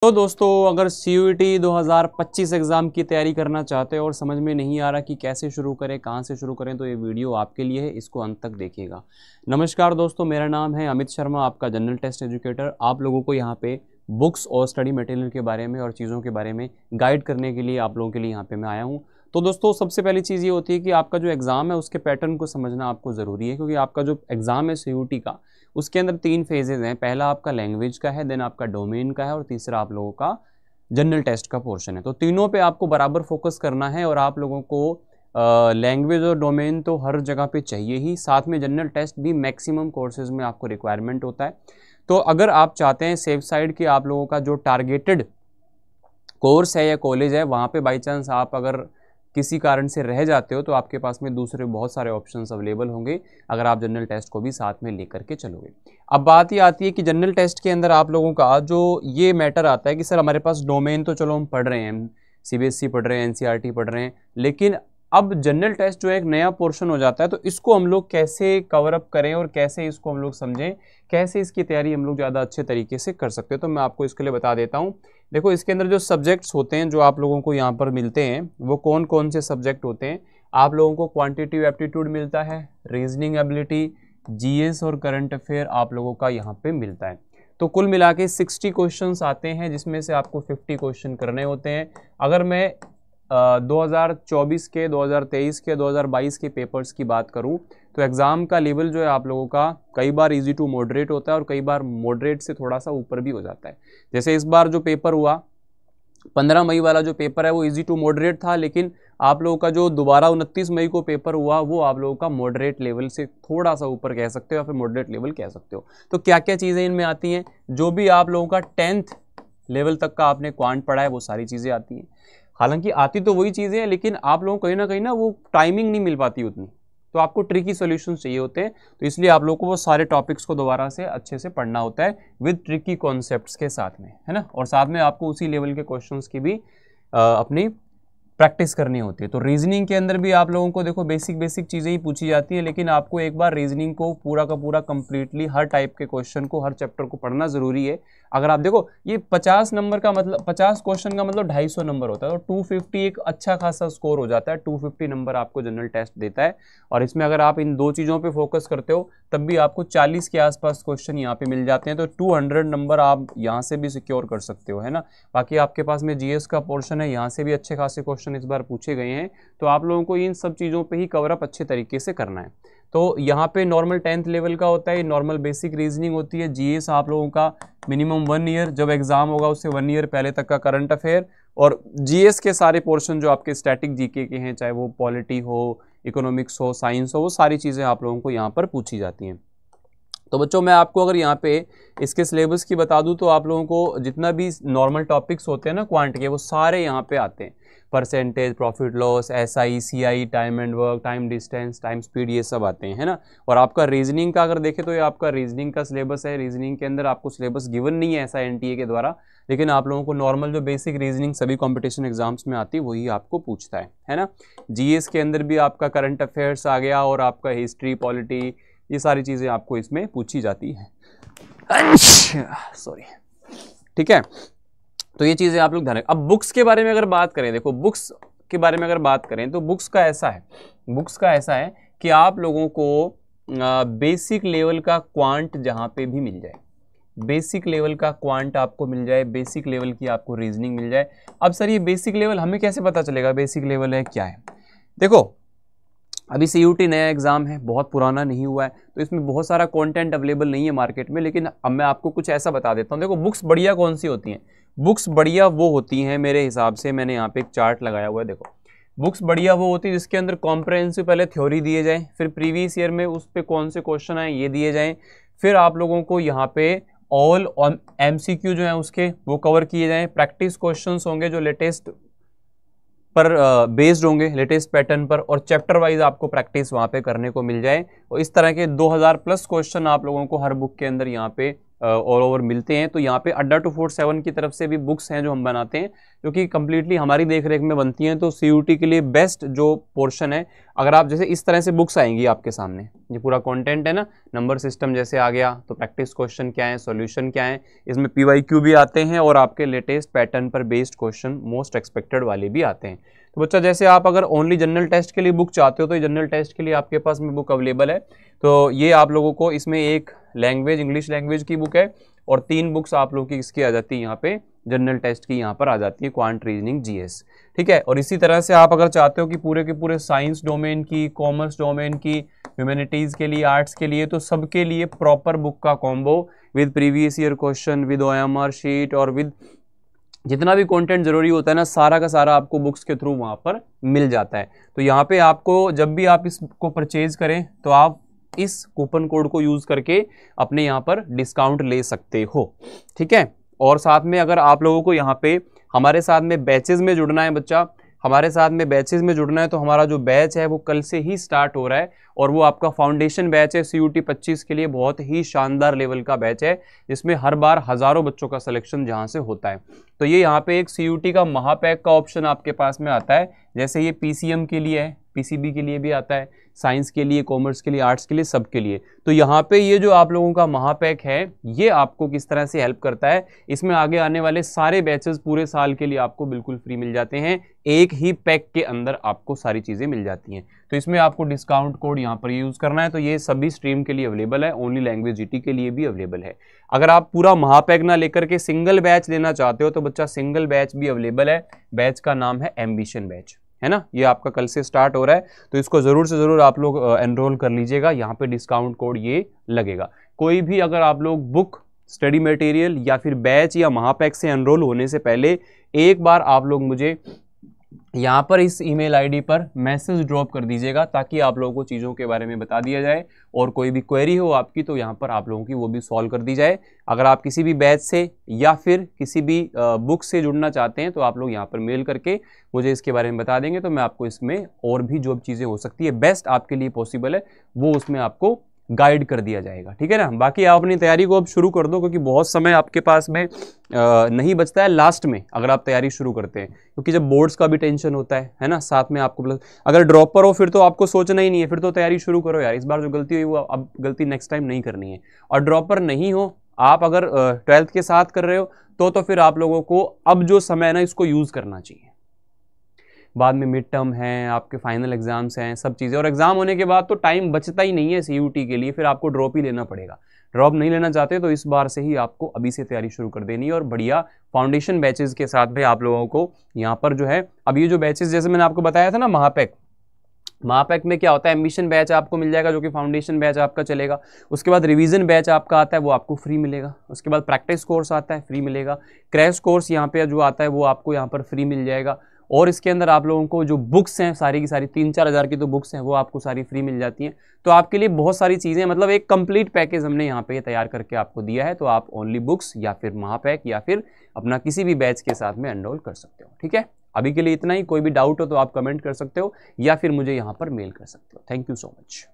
तो दोस्तों अगर CUET 2025 एग्ज़ाम की तैयारी करना चाहते हो और समझ में नहीं आ रहा कि कैसे शुरू करें, कहाँ से शुरू करें, तो ये वीडियो आपके लिए है, इसको अंत तक देखिएगा। नमस्कार दोस्तों, मेरा नाम है अमित शर्मा, आपका जनरल टेस्ट एजुकेटर। आप लोगों को यहाँ पे बुक्स और स्टडी मटेरियल के बारे में और चीज़ों के बारे में गाइड करने के लिए आप लोगों के लिए यहाँ पर मैं आया हूँ। तो दोस्तों सबसे पहली चीज़ ये होती है कि आपका जो एग्ज़ाम है उसके पैटर्न को समझना आपको ज़रूरी है, क्योंकि आपका जो एग्ज़ाम है CUET का, उसके अंदर 3 फेजेज़ हैं। पहला आपका लैंग्वेज का है, देन आपका डोमेन का है, और तीसरा आप लोगों का जनरल टेस्ट का पोर्शन है। तो तीनों पे आपको बराबर फोकस करना है, और आप लोगों को लैंग्वेज और डोमेन तो हर जगह पे चाहिए ही, साथ में जनरल टेस्ट भी मैक्सिमम कोर्सेज में आपको रिक्वायरमेंट होता है। तो अगर आप चाहते हैं सेफ साइड कि आप लोगों का जो टारगेटेड कोर्स है या कॉलेज है वहाँ पे बाई चांस आप अगर किसी कारण से रह जाते हो, तो आपके पास में दूसरे बहुत सारे ऑप्शंस अवेलेबल होंगे अगर आप जनरल टेस्ट को भी साथ में लेकर के चलोगे। अब बात ये आती है कि जनरल टेस्ट के अंदर आप लोगों का जो ये मैटर आता है कि सर हमारे पास डोमेन तो चलो हम पढ़ रहे हैं, CBSE पढ़ रहे हैं, NCERT पढ़ रहे हैं, लेकिन अब जनरल टेस्ट जो एक नया पोर्शन हो जाता है, तो इसको हम लोग कैसे कवर अप करें और कैसे इसको हम लोग समझें, कैसे इसकी तैयारी हम लोग ज़्यादा अच्छे तरीके से कर सकते हैं। तो मैं आपको इसके लिए बता देता हूँ। देखो, इसके अंदर जो सब्जेक्ट्स होते हैं जो आप लोगों को यहाँ पर मिलते हैं, वो कौन कौन से सब्जेक्ट होते हैं। आप लोगों को क्वांटिटेटिव एप्टीट्यूड मिलता है, रीजनिंग एबिलिटी, GS और करंट अफेयर आप लोगों का यहाँ पे मिलता है। तो कुल मिला के 60 क्वेश्चंस आते हैं, जिसमें से आपको 50 क्वेश्चन करने होते हैं। अगर मैं 2024 के, 2023 के, 2022 के पेपर्स की बात करूं, तो एग्ज़ाम का लेवल जो है आप लोगों का कई बार इजी टू मॉडरेट होता है और कई बार मॉडरेट से थोड़ा सा ऊपर भी हो जाता है। जैसे इस बार जो पेपर हुआ 15 मई वाला जो पेपर है वो इजी टू मॉडरेट था, लेकिन आप लोगों का जो दोबारा 29 मई को पेपर हुआ वो आप लोगों का मॉडरेट लेवल से थोड़ा सा ऊपर कह सकते हो या फिर मॉडरेट लेवल कह सकते हो। तो क्या क्या चीज़ें इनमें आती हैं, जो भी आप लोगों का 10th लेवल तक का आपने क्वांट पढ़ा है वो सारी चीज़ें आती हैं। हालांकि आती तो वही चीज़ें हैं, लेकिन आप लोगों को कहीं ना वो टाइमिंग नहीं मिल पाती उतनी, तो आपको ट्रिकी सॉल्यूशंस चाहिए होते हैं। तो इसलिए आप लोगों को वो सारे टॉपिक्स को दोबारा से अच्छे से पढ़ना होता है विद ट्रिकी कॉन्सेप्ट्स के साथ में, है ना। और साथ में आपको उसी लेवल के क्वेश्चंस की भी अपनी प्रैक्टिस करनी होती है। तो रीजनिंग के अंदर भी आप लोगों को देखो बेसिक चीज़ें ही पूछी जाती है, लेकिन आपको एक बार रीजनिंग को पूरा का पूरा कंप्लीटली हर टाइप के क्वेश्चन को, हर चैप्टर को पढ़ना ज़रूरी है। अगर आप देखो ये 50 नंबर का मतलब 50 क्वेश्चन का मतलब 250 नंबर होता है, और 250 एक अच्छा खासा स्कोर हो जाता है। 250 नंबर आपको जनरल टेस्ट देता है, और इसमें अगर आप इन दो चीज़ों पे फोकस करते हो तब भी आपको 40 के आसपास क्वेश्चन यहाँ पे मिल जाते हैं। तो 200 नंबर आप यहाँ से भी सिक्योर कर सकते हो, है ना। बाकी आपके पास में GS का पोर्शन है, यहाँ से भी अच्छे खासे क्वेश्चन इस बार पूछे गए हैं। तो आप लोगों को इन सब चीज़ों पे ही कवर अप अच्छे तरीके से करना है। तो यहाँ पे नॉर्मल 10th लेवल का होता है, नॉर्मल बेसिक रीजनिंग होती है। GS आप लोगों का मिनिमम 1 ईयर, जब एग्जाम होगा उससे 1 ईयर पहले तक का करंट अफेयर, और GS के सारे पोर्शन जो आपके स्टैटिक GK के हैं, चाहे वो पॉलिटी हो, इकोनॉमिक्स हो, साइंस हो, वो सारी चीज़ें आप लोगों को यहाँ पर पूछी जाती हैं। तो बच्चों मैं आपको अगर यहाँ पे इसके सिलेबस की बता दूँ, तो आप लोगों को जितना भी नॉर्मल टॉपिक्स होते हैं ना क्वांट के, वो सारे यहाँ पे आते हैं। Percentage, profit loss, SI, CI, time and work, time distance, time speed, ये सब आते हैं, है ना। और आपका रीजनिंग का अगर देखें तो ये आपका रीजनिंग का सिलेबस है। रीजनिंग के अंदर आपको सिलेबस गिवन नहीं है ऐसा NTA के द्वारा, लेकिन आप लोगों को नॉर्मल जो बेसिक रीजनिंग सभी कॉम्पिटिशन एग्जाम्स में आती है वही आपको पूछता है ना। GS के अंदर भी आपका करंट अफेयर्स आ गया, और आपका हिस्ट्री, पॉलिटी, ये सारी चीज़ें आपको इसमें पूछी जाती है। सॉरी, ठीक है। तो ये चीज़ें आप लोग ध्यान रखें। अब बुक्स के बारे में अगर बात करें, देखो बुक्स के बारे में अगर बात करें तो बुक्स का ऐसा है कि आप लोगों को बेसिक लेवल का क्वांट जहाँ पे भी मिल जाए, बेसिक लेवल का क्वांट आपको मिल जाए, बेसिक लेवल की आपको रीजनिंग मिल जाए। अब सर ये बेसिक लेवल हमें कैसे पता चलेगा बेसिक लेवल है क्या है। देखो अभी CUET नया एग्जाम है, बहुत पुराना नहीं हुआ है, तो इसमें बहुत सारा कंटेंट अवेलेबल नहीं है मार्केट में। लेकिन अब मैं आपको कुछ ऐसा बता देता हूँ। देखो बुक्स बढ़िया कौन सी होती हैं, बुक्स बढ़िया वो होती हैं मेरे हिसाब से, मैंने यहाँ पे एक चार्ट लगाया हुआ है। देखो बुक्स बढ़िया वो होती है जिसके अंदर कॉम्प्रहेंसिव पहले थ्योरी दिए जाए, फिर प्रीवियस ईयर में उस पर कौन से क्वेश्चन आए ये दिए जाएँ, फिर आप लोगों को यहाँ पे ऑल MCQ जो है उसके वो कवर किए जाएँ, प्रैक्टिस क्वेश्चन होंगे जो लेटेस्ट पर बेस्ड होंगे, लेटेस्ट पैटर्न पर, और चैप्टर वाइज आपको प्रैक्टिस वहाँ पे करने को मिल जाए। और इस तरह के 2000 प्लस क्वेश्चन आप लोगों को हर बुक के अंदर यहाँ पे ऑल ओवर मिलते हैं। तो यहाँ पे अड्डा 247 की तरफ से भी बुक्स हैं जो हम बनाते हैं, जो कि कम्प्लीटली हमारी देख रेख में बनती हैं। तो CUT के लिए बेस्ट जो पोर्शन है, अगर आप जैसे इस तरह से बुक्स आएंगी आपके सामने, ये पूरा कंटेंट है ना, नंबर सिस्टम जैसे आ गया, तो प्रैक्टिस क्वेश्चन क्या है, सॉल्यूशन क्या है, इसमें PYQ भी आते हैं और आपके लेटेस्ट पैटर्न पर बेस्ड क्वेश्चन मोस्ट एक्सपेक्टेड वाले भी आते हैं। तो बच्चा जैसे आप अगर ओनली जनरल टेस्ट के लिए बुक चाहते हो तो ये जनरल टेस्ट के लिए आपके पास में बुक अवेलेबल है। तो ये आप लोगों को इसमें एक लैंग्वेज, इंग्लिश लैंग्वेज की बुक है और 3 बुक्स आप लोगों की इसकी आ जाती है यहाँ पे, जनरल टेस्ट की यहाँ पर आ जाती है, क्वांट, रीजनिंग, GS, ठीक है। और इसी तरह से आप अगर चाहते हो कि पूरे के पूरे साइंस डोमेन की, कॉमर्स डोमेन की, ह्यूमैनिटीज़ के लिए, आर्ट्स के लिए, तो सबके लिए प्रॉपर बुक का combo with previous year question, with OMR sheet और विद जितना भी कंटेंट जरूरी होता है ना, सारा का सारा आपको बुक्स के थ्रू वहाँ पर मिल जाता है। तो यहाँ पे आपको जब भी आप इसको परचेज करें तो आप इस कूपन कोड को यूज़ करके अपने यहाँ पर डिस्काउंट ले सकते हो, ठीक है। और साथ में अगर आप लोगों को यहाँ पे हमारे साथ में बैचेज में जुड़ना है बच्चा, हमारे साथ में बैचेज में जुड़ना है, तो हमारा जो बैच है वो कल से ही स्टार्ट हो रहा है और वो आपका फाउंडेशन बैच है CUT 25 के लिए, बहुत ही शानदार लेवल का बैच है, जिसमें हर बार हज़ारों बच्चों का सिलेक्शन जहाँ से होता है। तो ये यहाँ पे एक CUT का महापैक का ऑप्शन आपके पास में आता है, जैसे ये PCM के लिए है, PCB के लिए भी आता है, साइंस के लिए, कॉमर्स के लिए, आर्ट्स के लिए, सबके लिए। तो यहाँ पे ये जो आप लोगों का महापैक है, ये आपको किस तरह से हेल्प करता है, इसमें आगे आने वाले सारे बैचेस पूरे साल के लिए आपको बिल्कुल फ्री मिल जाते हैं, एक ही पैक के अंदर आपको सारी चीज़ें मिल जाती हैं। तो इसमें आपको डिस्काउंट कोड यहाँ पर यूज़ करना है। तो ये सभी स्ट्रीम के लिए अवेलेबल है, ओनली लैंग्वेज GT के लिए भी अवेलेबल है। अगर आप पूरा महापैक ना लेकर के सिंगल बैच लेना चाहते हो तो बच्चा सिंगल बैच भी अवेलेबल है, बैच का नाम है एम्बिशन बैच, है ना। ये आपका कल से स्टार्ट हो रहा है, तो इसको ज़रूर से ज़रूर आप लोग एनरोल कर लीजिएगा। यहाँ पे डिस्काउंट कोड ये लगेगा। कोई भी अगर आप लोग बुक, स्टडी मटेरियल या फिर बैच या महापैक से एनरोल होने से पहले एक बार आप लोग मुझे यहाँ पर इस ईमेल आईडी पर मैसेज ड्रॉप कर दीजिएगा, ताकि आप लोगों को चीज़ों के बारे में बता दिया जाए और कोई भी क्वेरी हो आपकी तो यहाँ पर आप लोगों की वो भी सॉल्व कर दी जाए। अगर आप किसी भी बैच से या फिर किसी भी बुक से जुड़ना चाहते हैं तो आप लोग यहाँ पर मेल करके मुझे इसके बारे में बता देंगे, तो मैं आपको इसमें और भी जो चीज़ें हो सकती है बेस्ट आपके लिए पॉसिबल है वो उसमें आपको गाइड कर दिया जाएगा, ठीक है ना। बाकी आप अपनी तैयारी को अब शुरू कर दो, क्योंकि बहुत समय आपके पास में नहीं बचता है लास्ट में अगर आप तैयारी शुरू करते हैं, क्योंकि जब बोर्ड्स का भी टेंशन होता है ना, साथ में आपको प्लस अगर ड्रॉपर हो फिर तो आपको सोचना ही नहीं है, फिर तो तैयारी शुरू करो यार, इस बार जो गलती हुई वो अब गलती नेक्स्ट टाइम नहीं करनी है। और ड्रॉपर नहीं हो आप, अगर 12th के साथ कर रहे हो तो फिर आप लोगों को अब जो समय है ना इसको यूज़ करना चाहिए। बाद में मिड टर्म है, आपके फाइनल एग्जाम्स हैं, सब चीज़ें, और एग्जाम होने के बाद तो टाइम बचता ही नहीं है CUT के लिए, फिर आपको ड्रॉप ही लेना पड़ेगा। ड्रॉप नहीं लेना चाहते तो इस बार से ही आपको अभी से तैयारी शुरू कर देनी है, और बढ़िया फाउंडेशन बैचेस के साथ भी आप लोगों को यहाँ पर जो है, अब ये जो बैचेस जैसे मैंने आपको बताया था ना महापैक में क्या होता है, एम्बिशन बैच आपको मिल जाएगा जो कि फाउंडेशन बैच आपका चलेगा। उसके बाद रिवीजन बैच आपका आता है वो आपको फ्री मिलेगा। उसके बाद प्रैक्टिस कोर्स आता है, फ्री मिलेगा। क्रैश कोर्स यहाँ पे जो आता है वो आपको यहाँ पर फ्री मिल जाएगा। और इसके अंदर आप लोगों को जो बुक्स हैं सारी की सारी 3-4 हज़ार की तो बुक्स हैं वो आपको सारी फ्री मिल जाती हैं। तो आपके लिए बहुत सारी चीज़ें, मतलब एक कंप्लीट पैकेज हमने यहाँ पे तैयार करके आपको दिया है। तो आप ओनली बुक्स या फिर महापैक या फिर अपना किसी भी बैच के साथ में एनरोल कर सकते हो, ठीक है। अभी के लिए इतना ही। कोई भी डाउट हो तो आप कमेंट कर सकते हो या फिर मुझे यहाँ पर मेल कर सकते हो। Thank you so much.